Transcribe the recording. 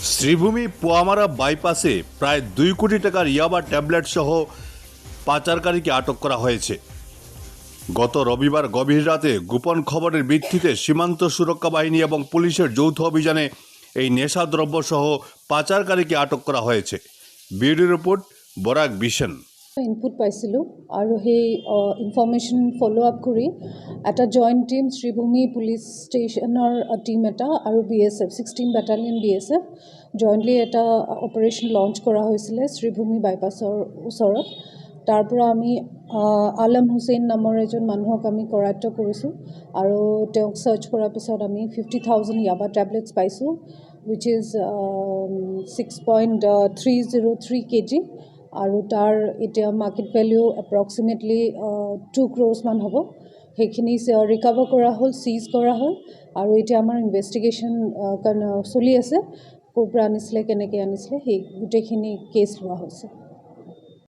শ্রীভূমি পোয়ামারা বাইপাসে প্রায় 2 কোটি টাকার ইয়াবা ট্যাবলেট সহ পাচারকারীকে আটক করা হয়েছে। গত রবিবার গভীর রাতে গোপন খবরের ভিত্তিতে সীমান্ত সুরক্ষা বাহিনী এবং পুলিশের যৌথ অভিযানে এই নেশাদ্রব্য সহ পাচারকারীকে আটক করা হয়েছে। Bureau report Barak vision. Input পাইছিলোঁ আৰু সেই ইনফৰমেশ্যন ফ'ল' আপ কৰি এটা জইণ্ট টীম শ্ৰীভূমি পুলিচ ষ্টেচনৰ টীম এটা আৰু BSF 16 বেটালিয়ন BSF জইণ্টলি এটা অপাৰেশ্যন লঞ্চ কৰা হৈছিলে শ্ৰীভূমি বাইপাছৰ ওচৰত। তাৰ পৰা আমি আলম হুছেইন নামৰ এজন মানুহক আমি কৰায়ত্ব কৰিছোঁ আৰু তেওঁক চাৰ্চ কৰাৰ পিছত আমি 50,000 ইয়াবা টেবলেটছ পাইছোঁ, উইচ ইজ 6.303 kg আৰু তাৰ এতিয়া মাৰ্কেট ভেলিউ এপ্ৰক্সিমেটলি 2 crores মান হ'ব। সেইখিনি ৰিকভাৰ কৰা হ'ল, চিজ কৰা হ'ল আৰু এতিয়া আমাৰ ইনভেষ্টিগেশ্যন চলি আছে। ক'ৰ পৰা আনিছিলে, কেনেকৈ আনিছিলে, সেই গোটেইখিনি কেছ লোৱা হৈছে।